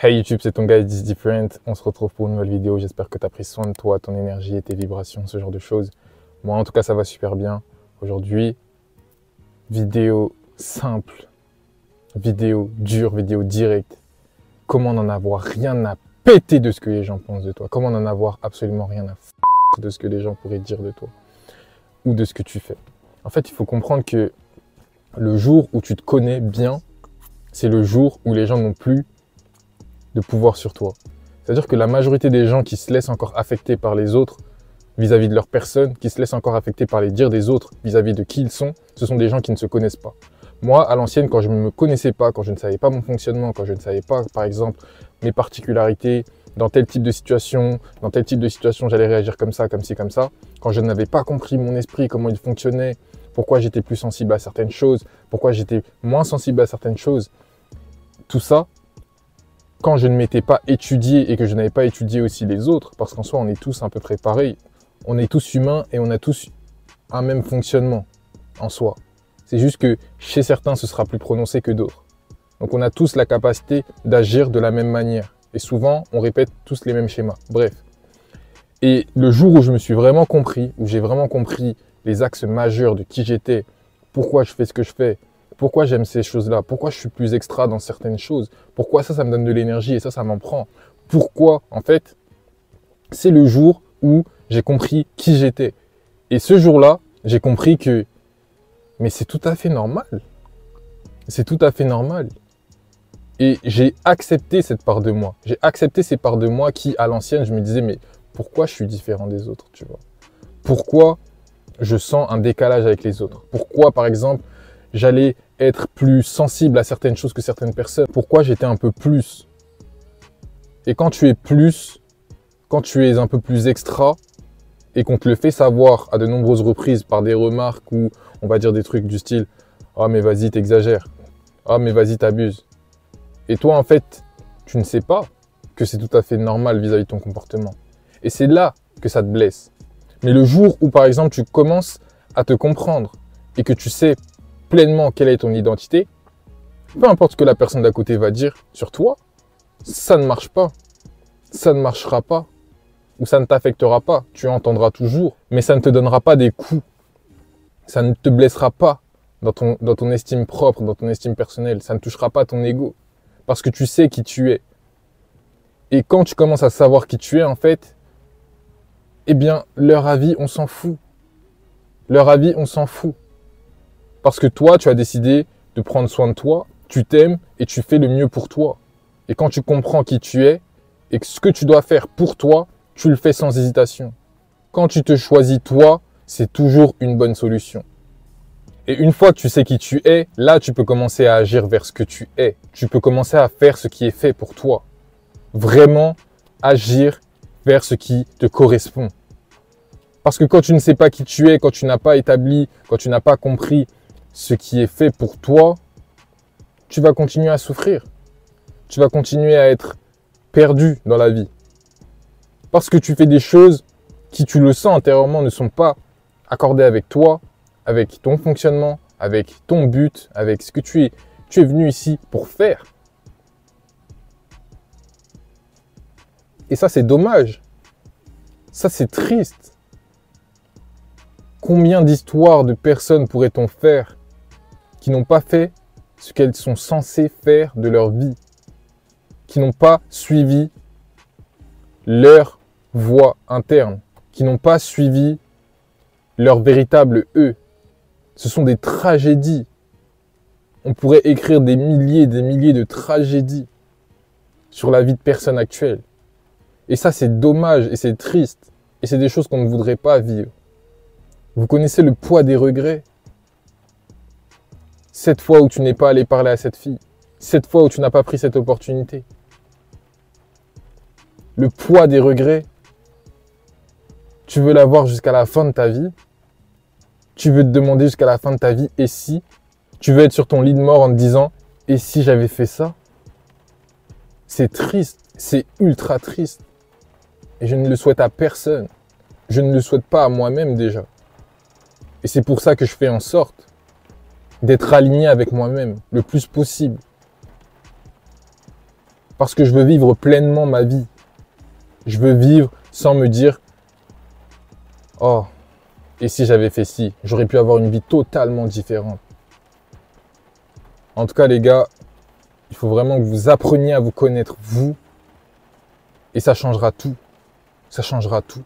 Hey YouTube, c'est ton gars It's Different. On se retrouve pour une nouvelle vidéo. J'espère que tu as pris soin de toi, ton énergie et tes vibrations, ce genre de choses. Moi, en tout cas, ça va super bien. Aujourd'hui, vidéo simple, vidéo dure, vidéo directe. Comment n'en avoir rien à péter de ce que les gens pensent de toi. Comment n'en avoir absolument rien à foutre de ce que les gens pourraient dire de toi ou de ce que tu fais. En fait, il faut comprendre que le jour où tu te connais bien, c'est le jour où les gens n'ont plus de pouvoir sur toi. C'est-à-dire que la majorité des gens qui se laissent encore affecter par les autres vis-à-vis de leur personne, qui se laissent encore affecter par les dires des autres vis-à-vis de qui ils sont, ce sont des gens qui ne se connaissent pas. Moi, à l'ancienne, quand je ne me connaissais pas, quand je ne savais pas mon fonctionnement, quand je ne savais pas, par exemple, mes particularités, dans tel type de situation, j'allais réagir comme ça, comme ci, comme ça, quand je n'avais pas compris mon esprit, comment il fonctionnait, pourquoi j'étais plus sensible à certaines choses, pourquoi j'étais moins sensible à certaines choses, tout ça, quand je ne m'étais pas étudié et que je n'avais pas étudié aussi les autres, parce qu'en soi, on est tous à peu près pareils, on est tous humains et on a tous un même fonctionnement en soi. C'est juste que chez certains, ce sera plus prononcé que d'autres. Donc, on a tous la capacité d'agir de la même manière. Et souvent, on répète tous les mêmes schémas. Bref. Et le jour où je me suis vraiment compris, où j'ai vraiment compris les axes majeurs de qui j'étais, pourquoi je fais ce que je fais, pourquoi j'aime ces choses-là, pourquoi je suis plus extra dans certaines choses, pourquoi ça me donne de l'énergie et ça m'en prend. Pourquoi, en fait, c'est le jour où j'ai compris qui j'étais. Et ce jour-là, j'ai compris que, mais c'est tout à fait normal. C'est tout à fait normal. Et j'ai accepté cette part de moi. J'ai accepté ces parts de moi qui, à l'ancienne, je me disais, mais pourquoi je suis différent des autres, tu vois? Pourquoi je sens un décalage avec les autres? Pourquoi, par exemple, j'allais être plus sensible à certaines choses que certaines personnes? Pourquoi j'étais un peu plus? Et quand tu es plus, quand tu es un peu plus extra, et qu'on te le fait savoir à de nombreuses reprises par des remarques ou on va dire des trucs du style « Ah mais vas-y, t'exagères. Ah mais vas-y, t'abuses. » Et toi, en fait, tu ne sais pas que c'est tout à fait normal vis-à-vis de ton comportement. Et c'est là que ça te blesse. Mais le jour où, par exemple, tu commences à te comprendre et que tu sais pleinement quelle est ton identité, peu importe ce que la personne d'à côté va dire sur toi, ça ne marche pas. Ça ne marchera pas. Ou ça ne t'affectera pas. Tu entendras toujours. Mais ça ne te donnera pas des coups. Ça ne te blessera pas dans ton estime propre, dans ton estime personnelle. Ça ne touchera pas ton ego. Parce que tu sais qui tu es. Et quand tu commences à savoir qui tu es, en fait, eh bien, leur avis, on s'en fout. Leur avis, on s'en fout. Parce que toi, tu as décidé de prendre soin de toi, tu t'aimes et tu fais le mieux pour toi. Et quand tu comprends qui tu es et ce que tu dois faire pour toi, tu le fais sans hésitation. Quand tu te choisis toi, c'est toujours une bonne solution. Et une fois que tu sais qui tu es, là, tu peux commencer à agir vers ce que tu es. Tu peux commencer à faire ce qui est fait pour toi. Vraiment agir vers ce qui te correspond. Parce que quand tu ne sais pas qui tu es, quand tu n'as pas établi, quand tu n'as pas compris ce qui est fait pour toi, tu vas continuer à souffrir. Tu vas continuer à être perdu dans la vie. Parce que tu fais des choses qui, tu le sens intérieurement, ne sont pas accordées avec toi, avec ton fonctionnement, avec ton but, avec ce que tu es venu ici pour faire. Et ça, c'est dommage. Ça, c'est triste. Combien d'histoires de personnes pourrait-on faire qui n'ont pas fait ce qu'elles sont censées faire de leur vie, qui n'ont pas suivi leur voie interne, qui n'ont pas suivi leur véritable eux. Ce sont des tragédies. On pourrait écrire des milliers de tragédies sur la vie de personnes actuelles. Et ça, c'est dommage et c'est triste. Et c'est des choses qu'on ne voudrait pas vivre. Vous connaissez le poids des regrets? Cette fois où tu n'es pas allé parler à cette fille. Cette fois où tu n'as pas pris cette opportunité. Le poids des regrets. Tu veux l'avoir jusqu'à la fin de ta vie. Tu veux te demander jusqu'à la fin de ta vie, et si? Tu veux être sur ton lit de mort en te disant, et si j'avais fait ça? C'est triste, c'est ultra triste. Et je ne le souhaite à personne. Je ne le souhaite pas à moi-même déjà. Et c'est pour ça que je fais en sorte d'être aligné avec moi-même le plus possible. Parce que je veux vivre pleinement ma vie. Je veux vivre sans me dire « Oh, et si j'avais fait ci, j'aurais pu avoir une vie totalement différente. » En tout cas, les gars, il faut vraiment que vous appreniez à vous connaître, vous. Et ça changera tout. Ça changera tout.